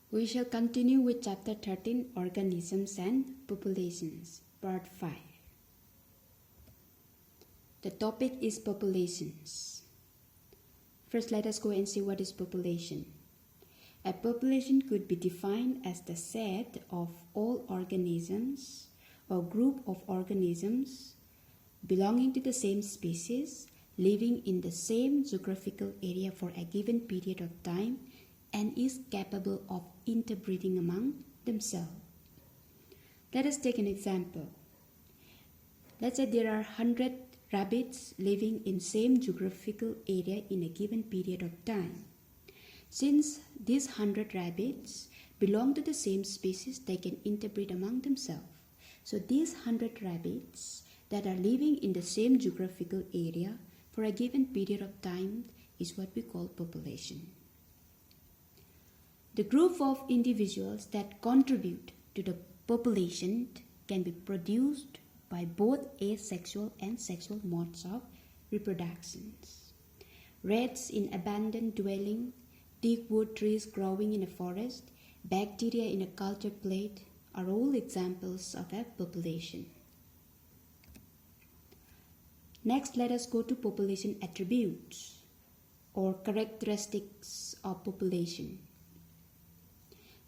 We shall continue with Chapter 13, Organisms and Populations, Part 5. The topic is populations. First, let us go and see what is population. A population could be defined as the set of all organisms or group of organisms belonging to the same species, living in the same geographical area for a given period of time, and is capable of interbreeding among themselves. Let us take an example. Let's say there are 100 rabbits living in same geographical area in a given period of time. Since these 100 rabbits belong to the same species, they can interbreed among themselves. So these 100 rabbits that are living in the same geographical area for a given period of time is what we call population. The group of individuals that contribute to the population can be produced by both asexual and sexual modes of reproduction. Rats in abandoned dwelling, thick wood trees growing in a forest, bacteria in a culture plate are all examples of a population. Next, let us go to population attributes or characteristics of population.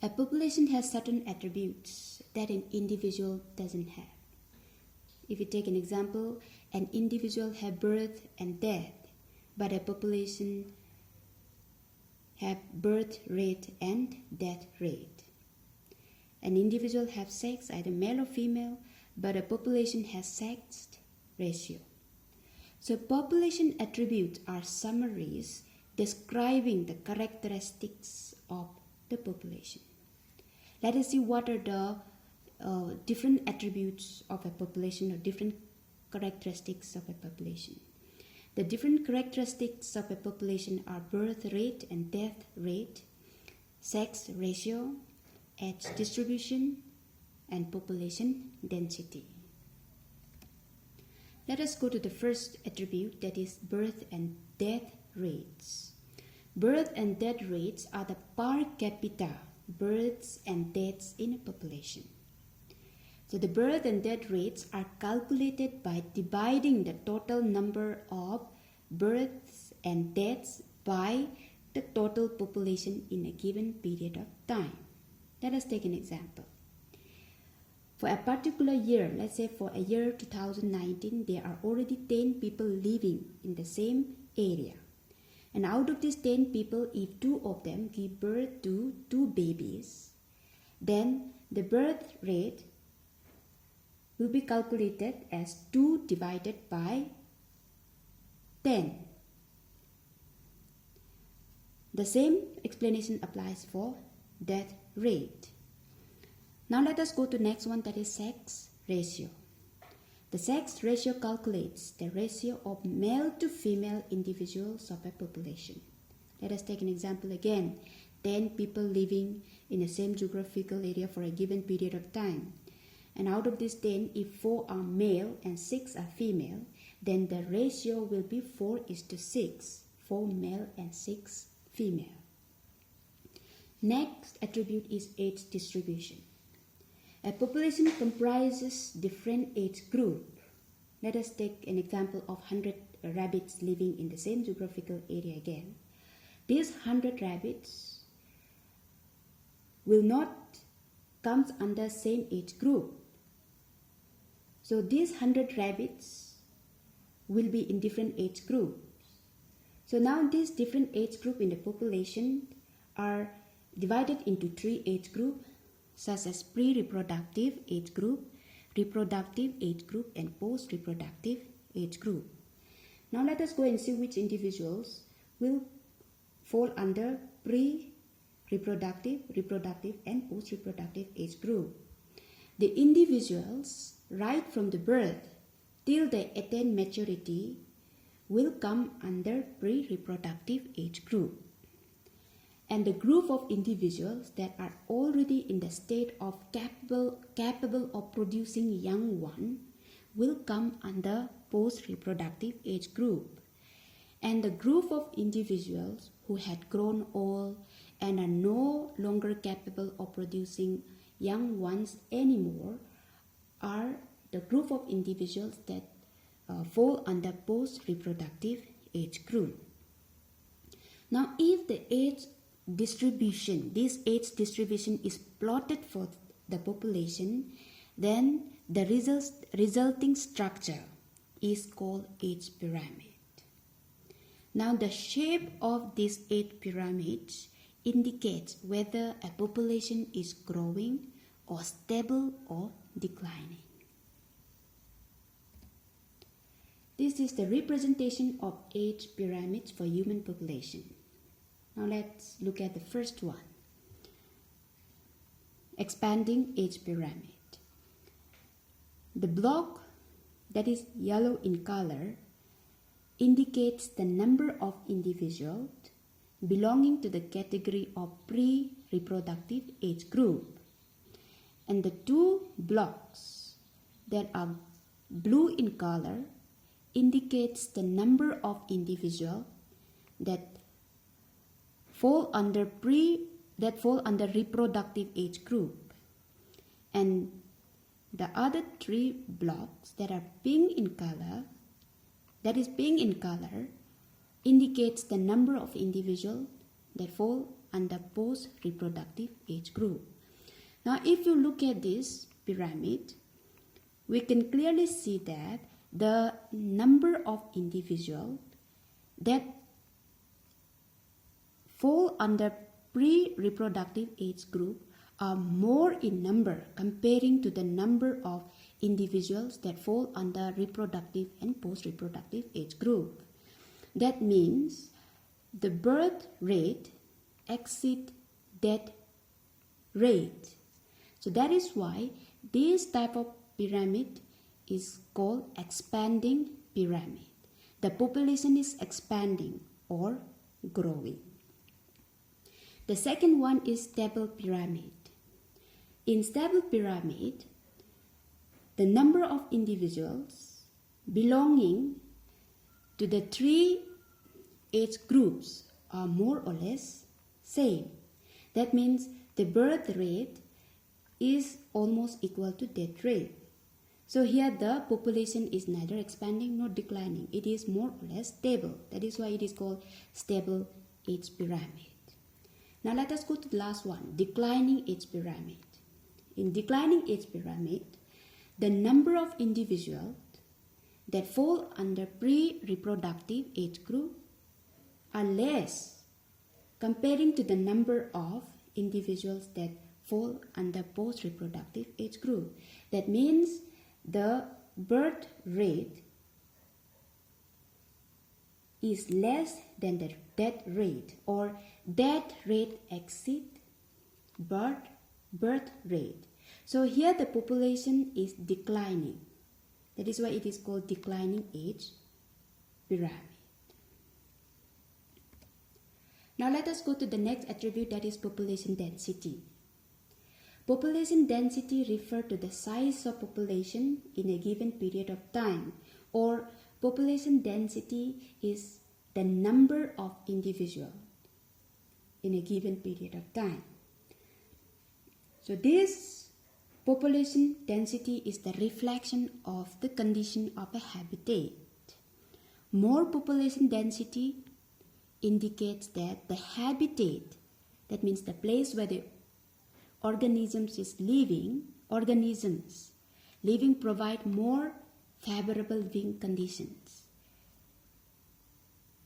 A population has certain attributes that an individual doesn't have. If you take an example, an individual has birth and death, but a population has birth rate and death rate. An individual has sex, either male or female, but a population has sex ratio. So population attributes are summaries describing the characteristics of the population. Let us see what are the different attributes of a population or different characteristics of a population. The different characteristics of a population are birth rate and death rate, sex ratio, age distribution, and population density. Let us go to the first attribute, that is birth and death rates. Birth and death rates are the per capita births and deaths in a population. So the birth and death rates are calculated by dividing the total number of births and deaths by the total population in a given period of time. Let us take an example. For a particular year, let's say for a year 2019, there are already 10 people living in the same area. And out of these 10 people, if 2 of them give birth to 2 babies, then the birth rate will be calculated as 2 divided by 10. The same explanation applies for death rate. Now let us go to next one, that is sex ratio. The sex ratio calculates the ratio of male to female individuals of a population. Let us take an example again. 10 people living in the same geographical area for a given period of time. And out of these 10, if 4 are male and 6 are female, then the ratio will be 4:6. 4 male and 6 female. Next attribute is age distribution. A population comprises different age groups. Let us take an example of 100 rabbits living in the same geographical area again. These 100 rabbits will not come under same age group. So these 100 rabbits will be in different age groups. So now these different age groups in the population are divided into 3 age groups, such as pre-reproductive age group, reproductive age group, and post-reproductive age group. Now let us go and see which individuals will fall under pre-reproductive, reproductive, and post-reproductive age group. The individuals right from the birth till they attain maturity will come under pre-reproductive age group. And the group of individuals that are already in the state of capable of producing young one will come under post-reproductive age group. And the group of individuals who had grown old and are no longer capable of producing young ones anymore are the group of individuals that fall under post-reproductive age group. Now, if the age distribution, this age distribution is plotted for the population, then the resulting structure is called age pyramid. Now, the shape of this age pyramid indicates whether a population is growing or stable or declining. This is the representation of age pyramids for human population. Now let's look at the first one. Expanding age pyramid. The block that is yellow in color indicates the number of individuals belonging to the category of pre-reproductive age group. And the two blocks that are blue in color indicates the number of individuals that fall under reproductive age group, and the other three blocks that are pink in color, indicates the number of individuals that fall under post-reproductive age group. Now, if you look at this pyramid, we can clearly see that the number of individuals that fall under pre-reproductive age group are more in number comparing to the number of individuals that fall under reproductive and post-reproductive age group. That means the birth rate exceeds death rate. So that is why this type of pyramid is called expanding pyramid. The population is expanding or growing. The second one is stable pyramid. In stable pyramid, the number of individuals belonging to the three age groups are more or less same. That means the birth rate is almost equal to death rate. So here the population is neither expanding nor declining. It is more or less stable. That is why it is called stable age pyramid. Now let us go to the last one, declining age pyramid. In declining age pyramid, the number of individuals that fall under pre-reproductive age group are less comparing to the number of individuals that fall under post-reproductive age group. That means the birth rate is less than the death rate, or death rate exceeds birth rate. So here the population is declining. That is why it is called declining age pyramid. Now let us go to the next attribute, that is population density. Population density refers to the size of population in a given period of time, or population density is the number of individuals in a given period of time. So this population density is the reflection of the condition of a habitat. More population density indicates that the habitat, that means the place where the organisms living provide more favorable living conditions.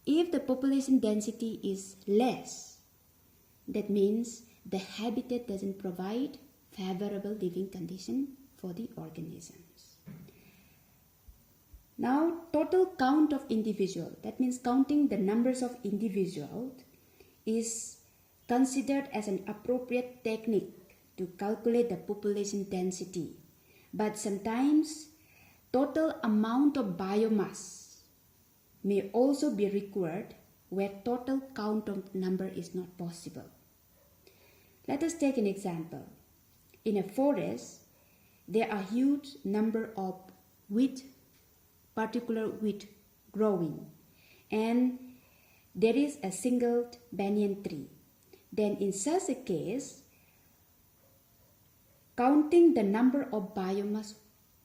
If the population density is less, that means the habitat doesn't provide favorable living condition for the organisms. Now, total count of individual, that means counting the numbers of individuals, is considered as an appropriate technique to calculate the population density. But sometimes total amount of biomass may also be required where total count of number is not possible. Let us take an example. In a forest, there are huge number of particular wheat growing, and there is a single banyan tree. then in such a case, counting the number of biomass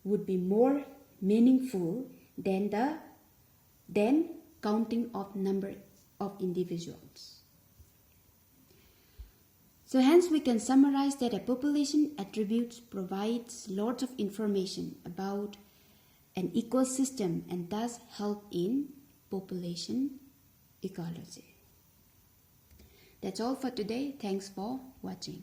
would be more meaningful than counting of number of individuals. So hence we can summarize that a population attribute provides lots of information about an ecosystem and thus help in population ecology. That's all for today. Thanks for watching.